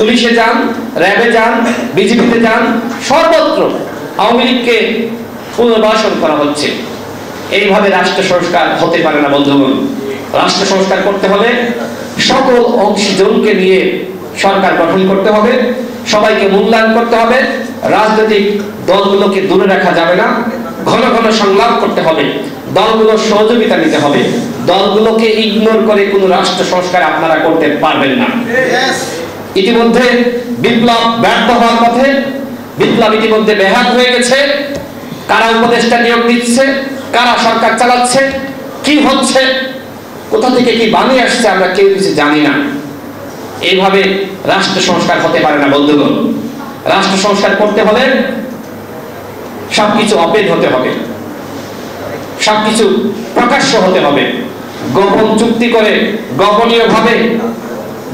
পুলিশে যান, র্যাবে যান, বিজেপিতে যান, সর্বত্র আওয়ামী লীগকে পুনর্বাসন করা হচ্ছে। এইভাবে রাষ্ট্র সংস্কার হতে পারে না বন্ধুগণ। রাষ্ট্র সংস্কার করতে হলে সকল অংশীজনকে নিয়ে সরকার গঠন করতে হবে, সবাইকে মূল্যায়ন করতে হবে, রাজনৈতিক দলগুলোকে দূরে রাখা যাবে না, ঘন ঘন সংলাপ করতে হবে, দলগুলোর সহযোগিতা নিতে হবে। দলগুলোকে ইগনোর করে কোনো রাষ্ট্র সংস্কার আপনারা করতে পারবেন না। ইতিমধ্যে বিপ্লব ব্যর্থ হওয়ার পথে, বিপ্লব ইতিমধ্যে ব্যাহত হয়ে গেছে। কারা উপদেষ্টা নিয়োগ দিচ্ছে, কারা সরকার চালাচ্ছে, কি হচ্ছে, কোথা থেকে কি বানিয়ে আসছে আমরা কেউ কিছু জানি না। এইভাবে রাষ্ট্র সংস্কার হতে পারে না বন্ধুগণ। রাষ্ট্র সংস্কার করতে হলে সবকিছু ওপেন হতে হবে, সবকিছু প্রকাশ্য হতে হবে। গোপন চুক্তি করে গোপনীয় ভাবে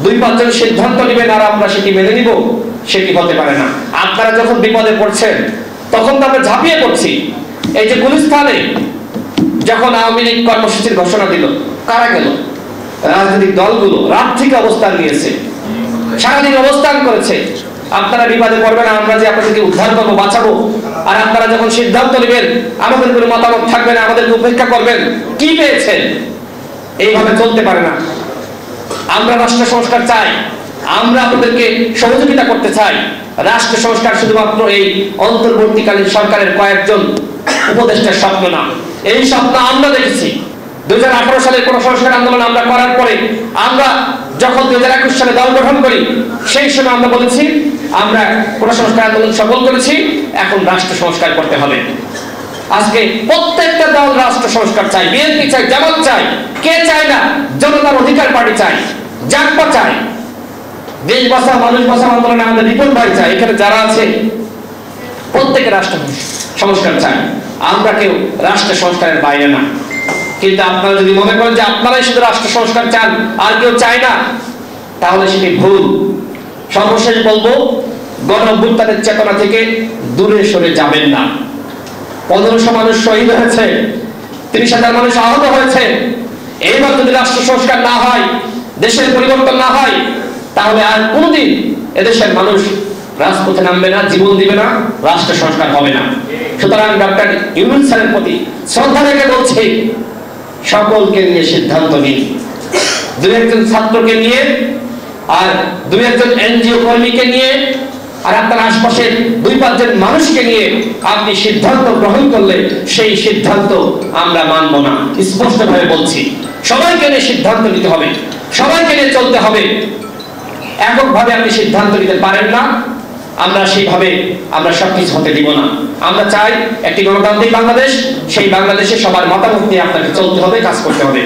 2-5 জন সিদ্ধান্ত নেবেন আর আমরা সেটি মেনে নিব, সেটি হতে পারে না। আপনারা যখন বিপদে পড়ছেন তখন তো আমরা ঝাঁপিয়ে পড়ছি। এই যে গুলিস্তানে যখন আওয়ামী লীগ কর্মসূচির ঘোষণা দিল, কারা গেল? রাজনৈতিক দলগুলো রাত থেকে অবস্থান নিয়েছে, সারাদিন অবস্থান করেছে। আপনারা বিপদে পড়বেন, আমরা যে আপনাদেরকে উদ্ধার করবো, বাঁচাবো, আর আপনারা যখন সিদ্ধান্ত নেবেন আমাদের কোনো মতামত থাকবে না, আমাদেরকে উপেক্ষা করবেন। কি পেয়েছেন? এইভাবে চলতে পারে না। আমরা রাষ্ট্র সংস্কার চাই, আমরা আপনাদেরকে সহযোগিতা করতে চাই। রাষ্ট্র সংস্কার শুধুমাত্র এই অন্তর্বর্তীকালীন সরকারের কয়েকজন উপদেষ্টার স্বপ্ন না, এই স্বপ্ন আমরা দেখেছি। 2018 সালের কোন সংস্কার আন্দোলন আমরা করার পরে, আমরা যখন 2021 সালে দল গঠন করি, সেই সময় আমরা বলেছি আমরা কোন সংস্কার আন্দোলন সফল করেছি, এখন রাষ্ট্র সংস্কার করতে হবে। আজকে প্রত্যেকটা দল রাষ্ট্র সংস্কার চাই। বিএনপি চাই, জামাত চাই, কে চায় না? জনতার অধিকার পার্টি চাই, জাগপা চাই, দেশ বাঁচা মানুষ বাঁচা আন্দোলনে আমাদের রিপন ভাই চাই। এখানে যারা আছে প্রত্যেকে রাষ্ট্র সংস্কার চাই। আমরা কেউ রাষ্ট্র সংস্কারের বাইরে না। কিন্তু আপনারা যদি মনে করেন যে আপনারাই শুধু রাষ্ট্র সংস্কার চান আর কেউ চায় না, তাহলে সেটি ভুল। সর্বশেষ বলবো, গণ অভ্যুত্থানের চেতনা থেকে দূরে সরে যাবেন না। 1500 মানুষ শহীদ হয়েছে, 30,000 মানুষ আহত হয়েছে। এইবার যদি রাষ্ট্র সংস্কার না হয়, দেশের পরিবর্তন না হয়, তাহলে আর কোনদিন এদেশের মানুষ রাজপথে নামবে না, জীবন দিবে না, রাষ্ট্র সংস্কার হবে না। সুতরাং ডক্টর ইউনূস স্যারের প্রতি শ্রদ্ধা রেখে বলছি, সকলকে নিয়ে সিদ্ধান্ত নিন। 2-1 জন ছাত্রকে নিয়ে আর 2-1 জন এনজিও কর্মীকে নিয়ে আর আপনার আশপাশের 2-5 জন মানুষকে নিয়ে আপনি সিদ্ধান্ত গ্রহণ করলে সেই সিদ্ধান্ত আমরা মানব না। স্পষ্টভাবে বলছি, সবাইকে নিয়ে সিদ্ধান্ত নিতে হবে, সবাইকে নিয়ে চলতে হবে। এককভাবে আপনি সিদ্ধান্ত নিতে পারেন না, আমরা সেইভাবে আমরা সবকিছু হতে দিব না। আমরা চাই একটি গণতান্ত্রিক বাংলাদেশ, সেই বাংলাদেশে সবার মতামত নিয়ে আপনাকে চলতে হবে, কাজ করতে হবে।